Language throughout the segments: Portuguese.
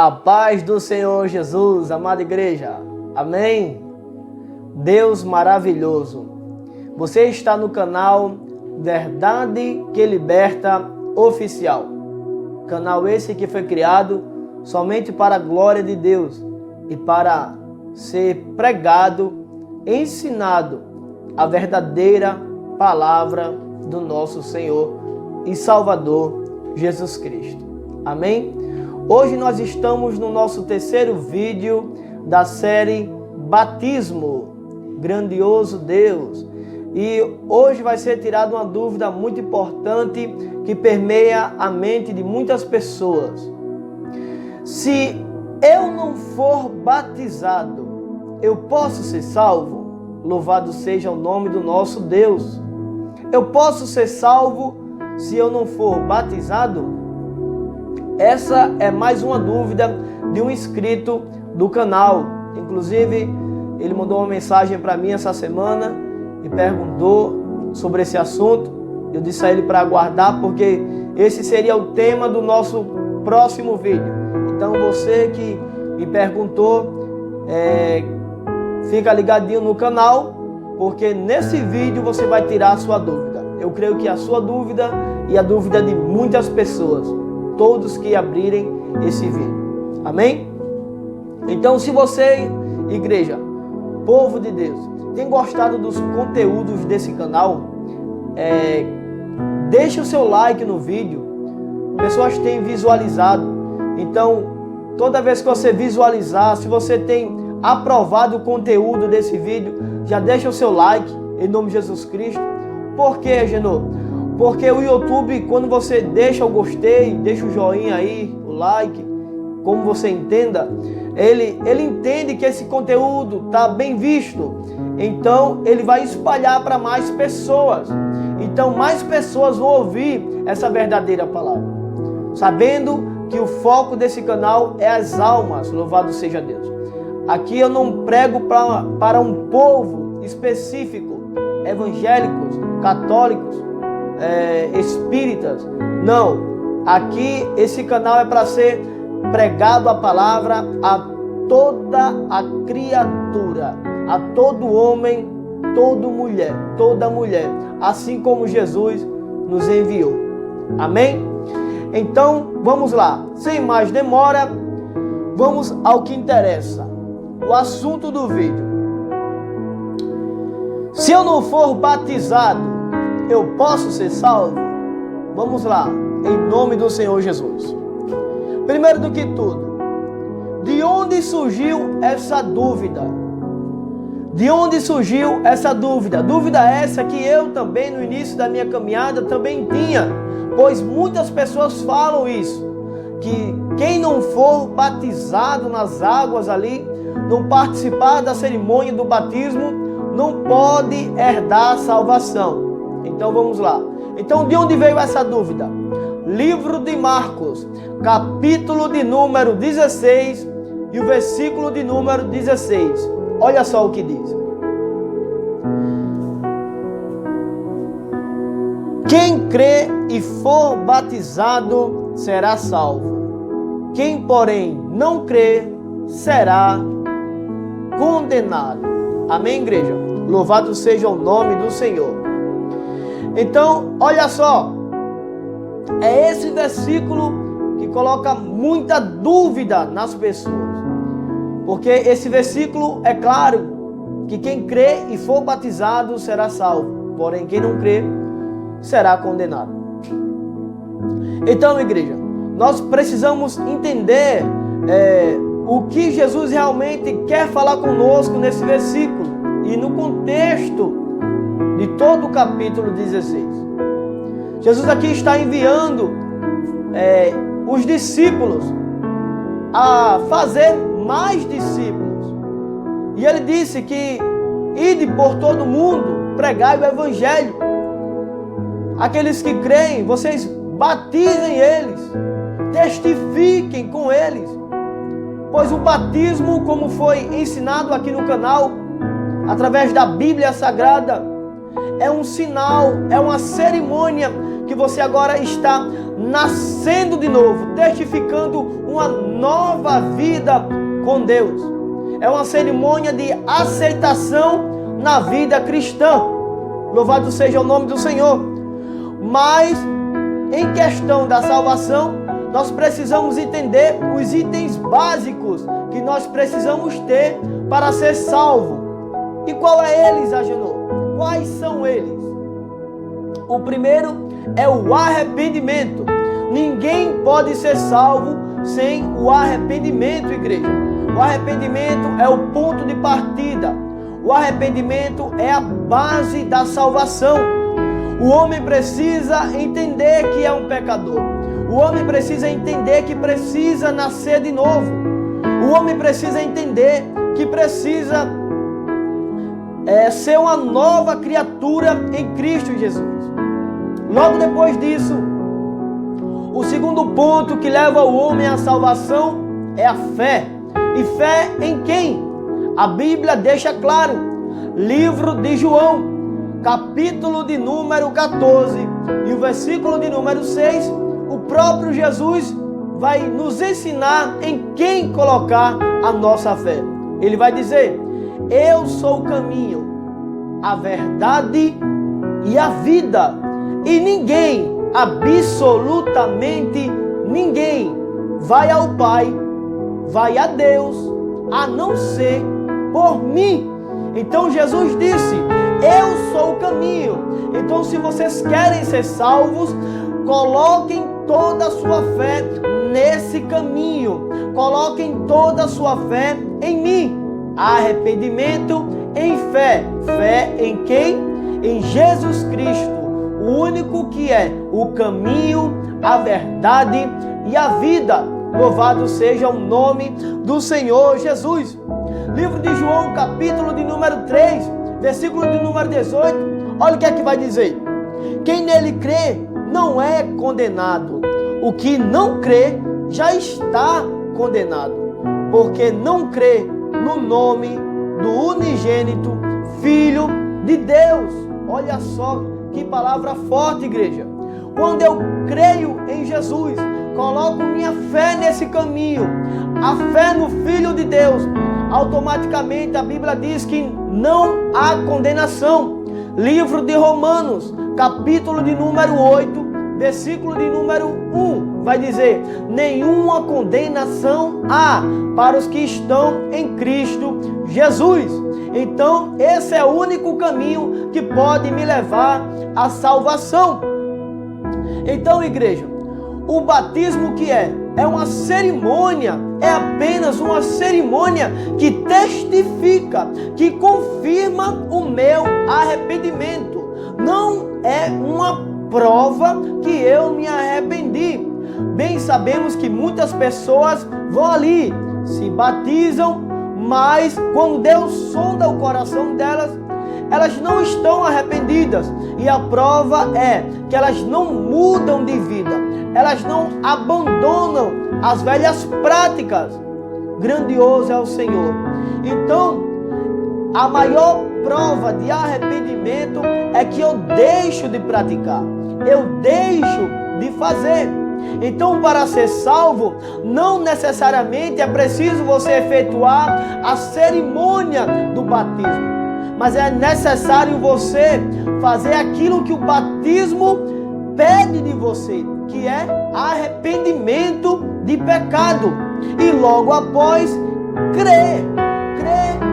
A paz do Senhor Jesus, amada igreja. Amém? Deus maravilhoso. Você está no canal Verdade que Liberta Oficial. Canal esse que foi criado somente para a glória de Deus e para ser pregado, ensinado a verdadeira palavra do nosso Senhor e Salvador Jesus Cristo. Amém? Hoje nós estamos no nosso terceiro vídeo da série Batismo, Grandioso Deus. E hoje vai ser tirada uma dúvida muito importante que permeia a mente de muitas pessoas. Se eu não for batizado, eu posso ser salvo? Louvado seja o nome do nosso Deus. Eu posso ser salvo se eu não for batizado? Essa é mais uma dúvida de um inscrito do canal. Inclusive, ele mandou uma mensagem para mim essa semana e perguntou sobre esse assunto. Eu disse a ele para aguardar, porque esse seria o tema do nosso próximo vídeo. Então, você que me perguntou, fica ligadinho no canal, porque nesse vídeo você vai tirar a sua dúvida. Eu creio que a sua dúvida e a dúvida de muitas pessoas, todos que abrirem esse vídeo. Amém? Então, se você, igreja, povo de Deus, tem gostado dos conteúdos desse canal, deixe o seu like no vídeo. Pessoas têm visualizado. Então, toda vez que você visualizar, se você tem aprovado o conteúdo desse vídeo, já deixa o seu like, em nome de Jesus Cristo. Por quê, Genô? Porque o YouTube, quando você deixa o gostei, deixa o joinha aí, o like, como você entenda, ele entende que esse conteúdo está bem visto. Então, ele vai espalhar para mais pessoas. Então, mais pessoas vão ouvir essa verdadeira palavra. Sabendo que o foco desse canal é as almas, louvado seja Deus. Aqui eu não prego para um povo específico, evangélicos, católicos, espíritas. Não, aqui esse canal é para ser pregado a palavra a toda a criatura, a todo homem, toda mulher, assim como Jesus nos enviou. Amém? Então, vamos lá. Sem mais demora, vamos ao que interessa. O assunto do vídeo. Se eu não for batizado, eu posso ser salvo? Vamos lá, em nome do Senhor Jesus. Primeiro do que tudo, de onde surgiu essa dúvida? De onde surgiu essa dúvida? Dúvida essa que eu também, no início da minha caminhada, também tinha. Pois muitas pessoas falam isso, que quem não for batizado nas águas ali, não participar da cerimônia do batismo, não pode herdar a salvação. Então vamos lá. Então de onde veio essa dúvida? Livro de Marcos, capítulo de número 16 e o versículo de número 16. Olha só o que diz. Quem crê e for batizado será salvo. Quem, porém, não crê será condenado. Amém, igreja? Louvado seja o nome do Senhor. Então, olha só. É esse versículo que coloca muita dúvida nas pessoas. Porque esse versículo é claro que quem crê e for batizado será salvo. Porém, quem não crê será condenado. Então, igreja, nós precisamos entender o que Jesus realmente quer falar conosco nesse versículo e no contexto de todo o capítulo 16. Jesus aqui está enviando os discípulos a fazer mais discípulos. E ele disse que ide por todo mundo, pregai o evangelho. Aqueles que creem, vocês batizem eles, testifiquem com eles. Pois o batismo, como foi ensinado aqui no canal, através da Bíblia Sagrada, é um sinal, é uma cerimônia que você agora está nascendo de novo, testificando uma nova vida com Deus. É uma cerimônia de aceitação na vida cristã. Louvado seja o nome do Senhor. Mas, em questão da salvação, nós precisamos entender os itens básicos que nós precisamos ter para ser salvo. E qual é eles, Agenor? Quais são eles? O primeiro é o arrependimento. Ninguém pode ser salvo sem o arrependimento, igreja. O arrependimento é o ponto de partida. O arrependimento é a base da salvação. O homem precisa entender que é um pecador. O homem precisa entender que precisa nascer de novo. O homem precisa entender que precisa ser uma nova criatura em Cristo Jesus. Logo depois disso, o segundo ponto que leva o homem à salvação é a fé. E fé em quem? A Bíblia deixa claro. Livro de João, capítulo de número 14 e o versículo de número 6, o próprio Jesus vai nos ensinar em quem colocar a nossa fé. Ele vai dizer: eu sou o caminho, a verdade e a vida. E ninguém, absolutamente ninguém, vai ao Pai, vai a Deus, a não ser por mim. Então Jesus disse: eu sou o caminho. Então, se vocês querem ser salvos, coloquem toda a sua fé nesse caminho. Coloquem toda a sua fé em mim. Arrependimento em fé. Fé em quem? Em Jesus Cristo, o único que é o caminho, a verdade e a vida. Louvado seja o nome do Senhor Jesus. Livro de João, capítulo de número 3, versículo de número 18. Olha o que é que vai dizer: quem nele crê não é condenado. O que não crê já está condenado, porque não crê no nome do unigênito Filho de Deus. Olha só que palavra forte, igreja. Quando eu creio em Jesus, coloco minha fé nesse caminho, a fé no Filho de Deus, automaticamente a Bíblia diz que não há condenação. Livro de Romanos, capítulo de número 8, versículo de número 1, vai dizer: nenhuma condenação há para os que estão em Cristo Jesus. Então, esse é o único caminho que pode me levar à salvação. Então, igreja, o batismo que é uma cerimônia, é apenas uma cerimônia que testifica, que confirma o meu arrependimento. Não é uma prova que eu me arrependi. Bem sabemos que muitas pessoas vão ali, se batizam, mas quando Deus sonda o coração delas, elas não estão arrependidas. E a prova é que elas não mudam de vida, elas não abandonam as velhas práticas. Grandioso é o Senhor. Então, a maior prova de arrependimento é que eu deixo de praticar, eu deixo de fazer. Então, para ser salvo, não necessariamente é preciso você efetuar a cerimônia do batismo, mas é necessário você fazer aquilo que o batismo pede de você, que é arrependimento de pecado. E logo após, crer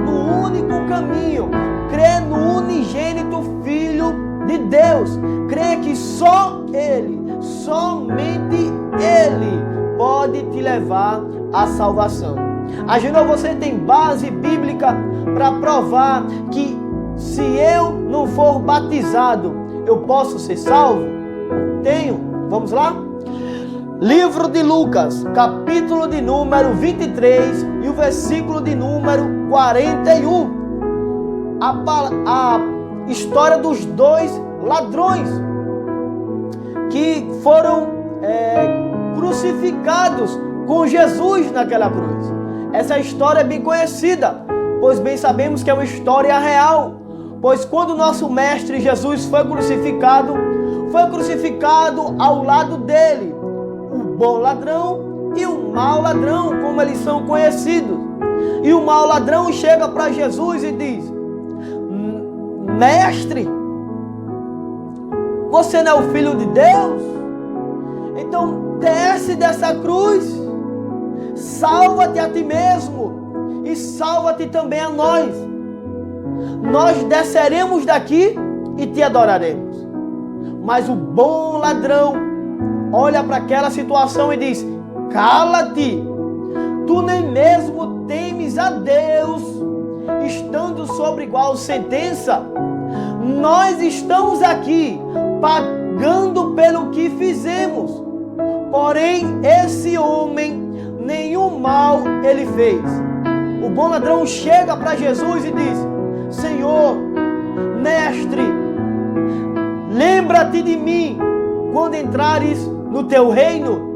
no único caminho, crer no unigênito Filho de Deus, crer que só Ele, somente Ele pode te levar à salvação. Agenor, você tem base bíblica para provar que se eu não for batizado, eu posso ser salvo? Tenho. Vamos lá? Livro de Lucas, capítulo de número 23 e o versículo de número 41. A história dos dois ladrões que foram crucificados com Jesus naquela cruz. Essa história é bem conhecida, pois bem sabemos que é uma história real. Pois quando nosso mestre Jesus foi crucificado, foi crucificado ao lado dele o bom ladrão e o mau ladrão, como eles são conhecidos. E o mau ladrão chega para Jesus e diz: mestre, você não é o Filho de Deus? Então desce dessa cruz, salva-te a ti mesmo e salva-te também a nós. Nós desceremos daqui e te adoraremos. Mas o bom ladrão olha para aquela situação e diz: cala-te, tu nem mesmo temes a Deus, estando sobre igual sentença. Nós estamos aqui pagando pelo que fizemos, porém esse homem nenhum mal ele fez. O bom ladrão chega para Jesus e diz: Senhor, mestre, lembra-te de mim quando entrares no teu reino.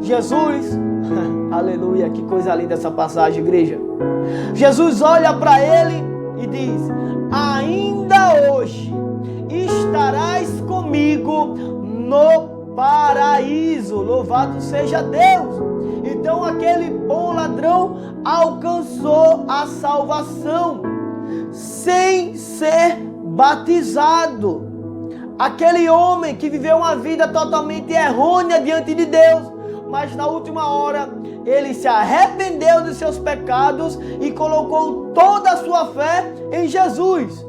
Jesus, aleluia, que coisa linda essa passagem, igreja. Jesus olha para ele e diz: ainda hoje estarás comigo no paraíso. Louvado seja Deus. Então aquele bom ladrão alcançou a salvação sem ser batizado. Aquele homem que viveu uma vida totalmente errônea diante de Deus, mas na última hora ele se arrependeu dos seus pecados e colocou toda a sua fé em Jesus.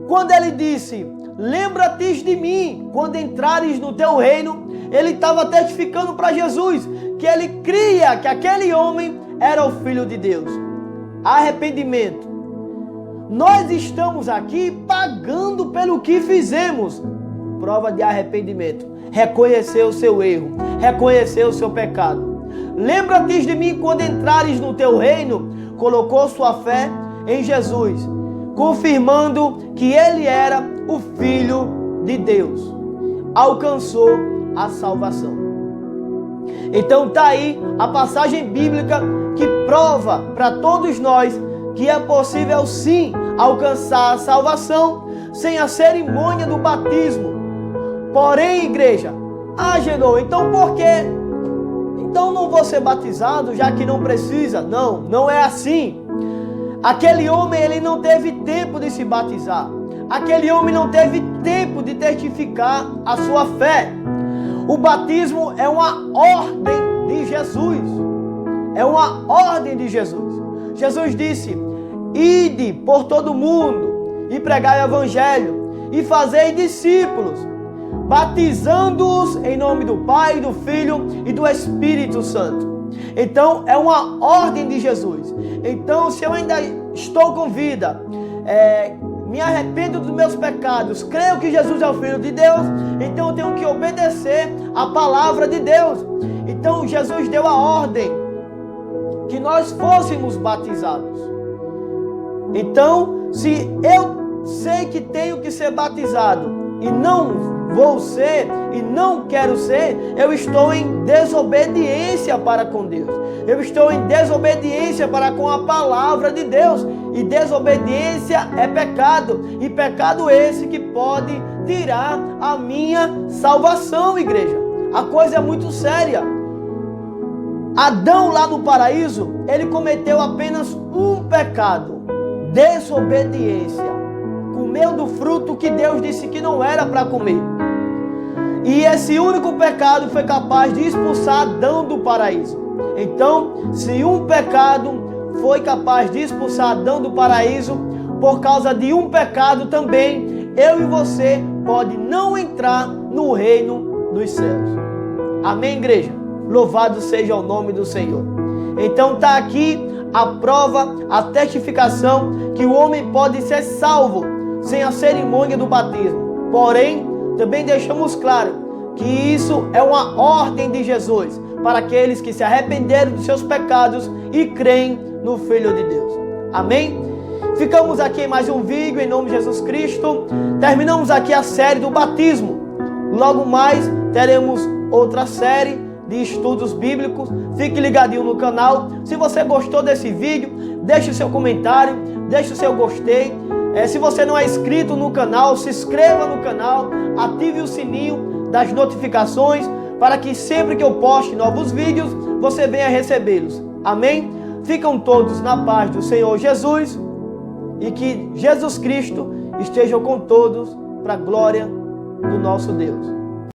Quando ele disse: lembra-te de mim quando entrares no teu reino, ele estava testificando para Jesus que ele cria que aquele homem era o Filho de Deus. Arrependimento. Nós estamos aqui pagando pelo que fizemos. Prova de arrependimento: reconhecer o seu erro, reconhecer o seu pecado. Lembra-te de mim quando entrares no teu reino. Colocou sua fé em Jesus, confirmando que ele era o Filho de Deus. Alcançou a salvação. Então está aí a passagem bíblica que prova para todos nós que é possível sim alcançar a salvação sem a cerimônia do batismo. Porém, igreja, Genô, então por quê? Então não vou ser batizado já que não precisa? Não, não é assim. Aquele homem, ele não teve tempo de se batizar. Aquele homem não teve tempo de testificar a sua fé. O batismo é uma ordem de Jesus. É uma ordem de Jesus. Jesus disse: ide por todo mundo e pregai o evangelho e fazei discípulos, batizando-os em nome do Pai, do Filho e do Espírito Santo. Então é uma ordem de Jesus. Então, se eu ainda estou com vida, me arrependo dos meus pecados, creio que Jesus é o Filho de Deus, então eu tenho que obedecer a palavra de Deus. Então Jesus deu a ordem que nós fôssemos batizados. Então, se eu sei que tenho que ser batizado e não vou ser e não quero ser, eu estou em desobediência para com Deus. Eu estou em desobediência para com a palavra de Deus. E desobediência é pecado. E pecado esse que pode tirar a minha salvação, igreja. A coisa é muito séria. Adão lá no paraíso, ele cometeu apenas um pecado: desobediência. Comeu do fruto que Deus disse que não era para comer. E esse único pecado foi capaz de expulsar Adão do paraíso. Então, se um pecado foi capaz de expulsar Adão do paraíso, por causa de um pecado também, eu e você pode não entrar no reino dos céus. Amém, igreja? Louvado seja o nome do Senhor. Então está aqui a prova, a testificação que o homem pode ser salvo sem a cerimônia do batismo. Porém, também deixamos claro que isso é uma ordem de Jesus para aqueles que se arrependeram dos seus pecados e creem no Filho de Deus. Amém? Ficamos aqui em mais um vídeo em nome de Jesus Cristo. Terminamos aqui a série do batismo. Logo mais teremos outra série de estudos bíblicos. Fique ligadinho no canal. Se você gostou desse vídeo, deixe o seu comentário, deixe o seu gostei. Se você não é inscrito no canal, se inscreva no canal, ative o sininho das notificações para que sempre que eu poste novos vídeos, você venha recebê-los. Amém? Ficam todos na paz do Senhor Jesus e que Jesus Cristo esteja com todos para a glória do nosso Deus.